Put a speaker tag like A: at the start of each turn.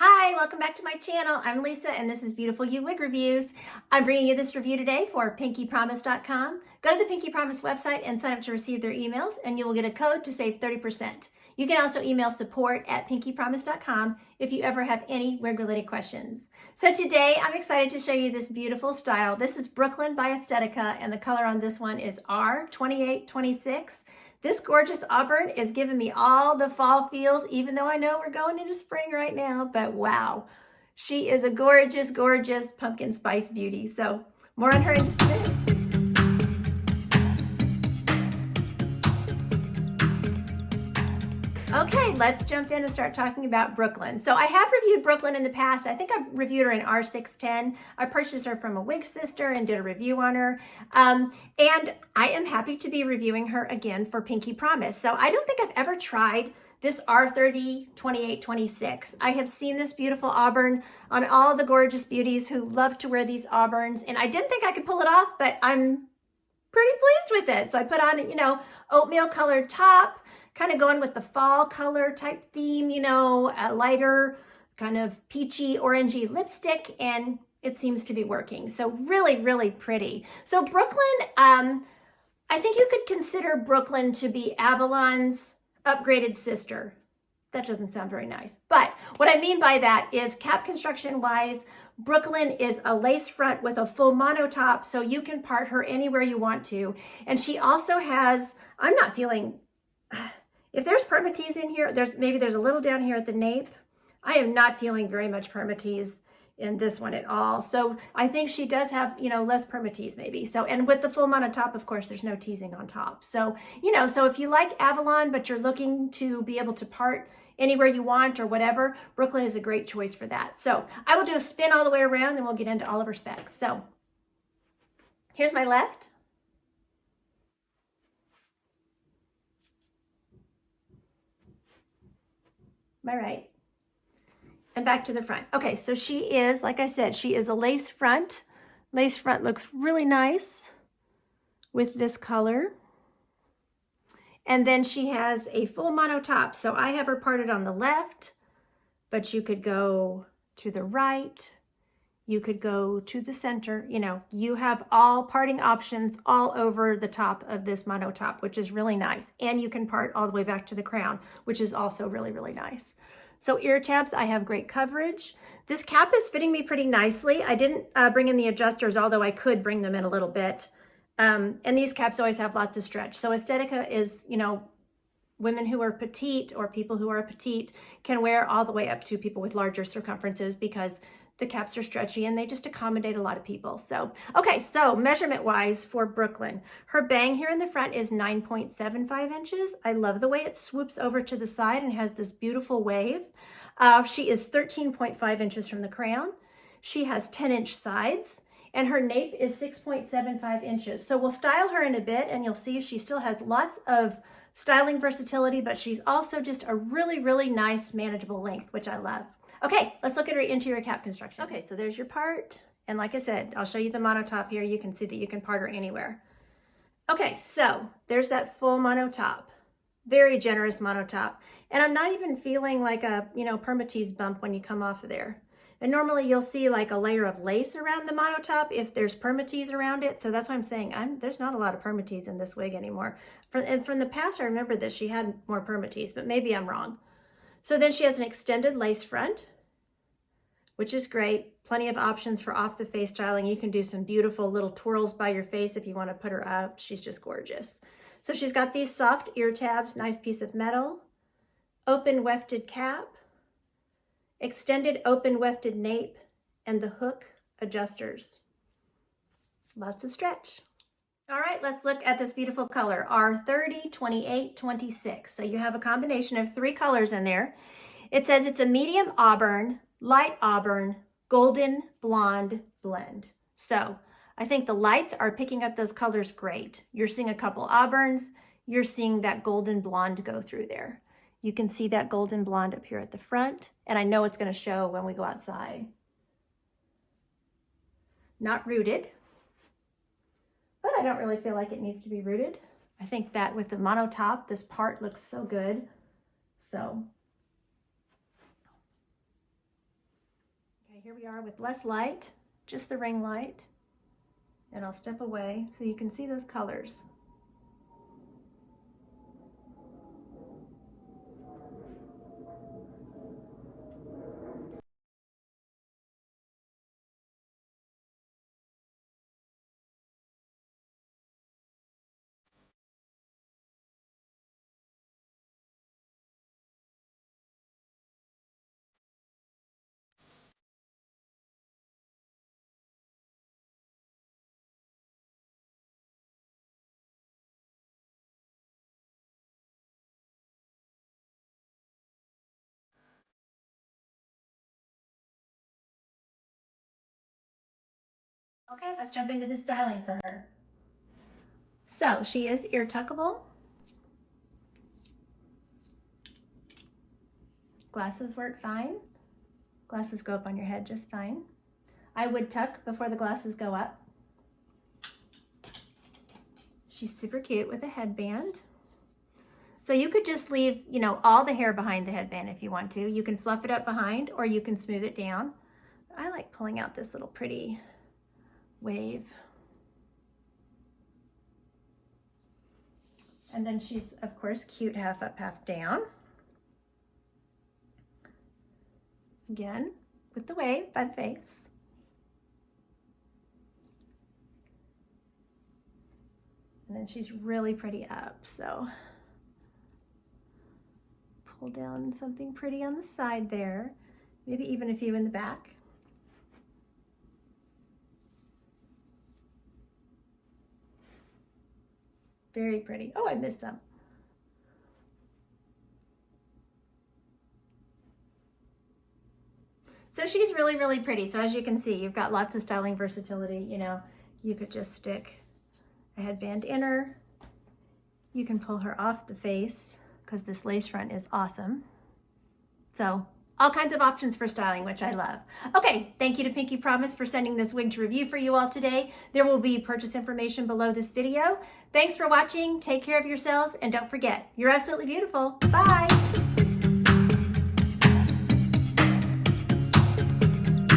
A: Hi, welcome back to my channel. I'm Lisa and this is Beautiful You Wig Reviews. I'm bringing you this review today for pinkypromise.com. Go to the Pinky Promise website and sign up to receive their emails and you will get a code to save 30%. You can also email support@pinkypromise.com if you ever have any wig related questions. So today I'm excited to show you this beautiful style. This is Brooklyn by Estetica and the color on this one is R2826. This gorgeous auburn is giving me all the fall feels, even though I know we're going into spring right now, but wow, she is a gorgeous, gorgeous pumpkin spice beauty. So more on her in just a minute. Okay, let's jump in and start talking about Brooklyn. So I have reviewed Brooklyn in the past. I think I've reviewed her in R610. I purchased her from a wig sister and did a review on her. And I am happy to be reviewing her again for Pinky Promise. So I don't think I've ever tried this R30 2826. I have seen this beautiful auburn on all the gorgeous beauties who love to wear these auburns. And I didn't think I could pull it off, but I'm pretty pleased with it. So I put on, oatmeal colored top, kind of going with the fall color type theme, a lighter kind of peachy orangey lipstick, and it seems to be working. So really, really pretty. So Brooklyn, I think you could consider Brooklyn to be Avalon's upgraded sister. That doesn't sound very nice. But what I mean by that is cap construction wise, Brooklyn is a lace front with a full mono top, so you can part her anywhere you want to. And she also has, I'm not feeling, if there's permatease in here, there's a little down here at the nape. I am not feeling very much permatease in this one at all. So I think she does have, less permatease maybe. So, and with the full mono top, of course, there's no teasing on top. So, so if you like Avalon, but you're looking to be able to part anywhere you want or whatever, Brooklyn is a great choice for that. So I will do a spin all the way around and we'll get into all of her specs. So here's my left. My right, and back to the front. Okay, so she is, like I said, she is a lace front. Lace front looks really nice with this color. And then she has a full mono top. So I have her parted on the left, but you could go to the right. You could go to the center. You have all parting options all over the top of this mono top, which is really nice. And you can part all the way back to the crown, which is also really, really nice. So ear tabs, I have great coverage. This cap is fitting me pretty nicely. I didn't bring in the adjusters, although I could bring them in a little bit. And these caps always have lots of stretch. So Estetica is, women who are petite or people who are petite can wear all the way up to people with larger circumferences because the caps are stretchy and they just accommodate a lot of people. So, okay, so measurement wise for Brooklyn, her bang here in the front is 9.75 inches. I love the way it swoops over to the side and has this beautiful wave. She is 13.5 inches from the crown. She has 10-inch sides and her nape is 6.75 inches. So we'll style her in a bit and you'll see she still has lots of styling versatility, but she's also just a really, really nice manageable length, which I love. Okay, let's look at her interior cap construction. Okay, so there's your part. And like I said, I'll show you the mono top here. You can see that you can part her anywhere. Okay, so there's that full mono top. Very generous mono top. And I'm not even feeling like a, permatease bump when you come off of there. And normally you'll see like a layer of lace around the mono top if there's permatease around it. So that's why I'm saying there's not a lot of permatease in this wig anymore. From the past, I remember that she had more permatease, but maybe I'm wrong. So then she has an extended lace front, which is great. Plenty of options for off the face styling. You can do some beautiful little twirls by your face if you want to put her up. She's just gorgeous. So she's got these soft ear tabs, nice piece of metal, open wefted cap, extended open wefted nape, and the hook adjusters. Lots of stretch. All right, let's look at this beautiful color, R30 2826. So you have a combination of 3 colors in there. It says it's a medium auburn, light auburn, golden blonde blend. So I think the lights are picking up those colors great. You're seeing a couple auburns. You're seeing that golden blonde go through there. You can see that golden blonde up here at the front, and I know it's going to show when we go outside. Not rooted, but I don't really feel like it needs to be rooted. I think that with the mono top, this part looks so good. So Okay, here we are with less light, just the ring light. And I'll step away so you can see those colors. Okay, let's jump into the styling for her. So she is ear tuckable. Glasses work fine. Glasses go up on your head just fine. I would tuck before the glasses go up. She's super cute with a headband. So you could just leave, you know, all the hair behind the headband if you want to. You can fluff it up behind or you can smooth it down. I like pulling out this little pretty wave. And then she's, of course, cute half up, half down. Again, with the wave by the face. And then she's really pretty up, so pull down something pretty on the side there. Maybe even a few in the back. Very pretty. Oh, I missed some. So she's really, really pretty. So as you can see, you've got lots of styling versatility. You know, you could just stick a headband in her. You can pull her off the face because this lace front is awesome. So all kinds of options for styling, which I love. Okay, thank you to Pinky Promise for sending this wig to review for you all today. There will be purchase information below this video. Thanks for watching. Take care of yourselves. And don't forget, you're absolutely beautiful. Bye.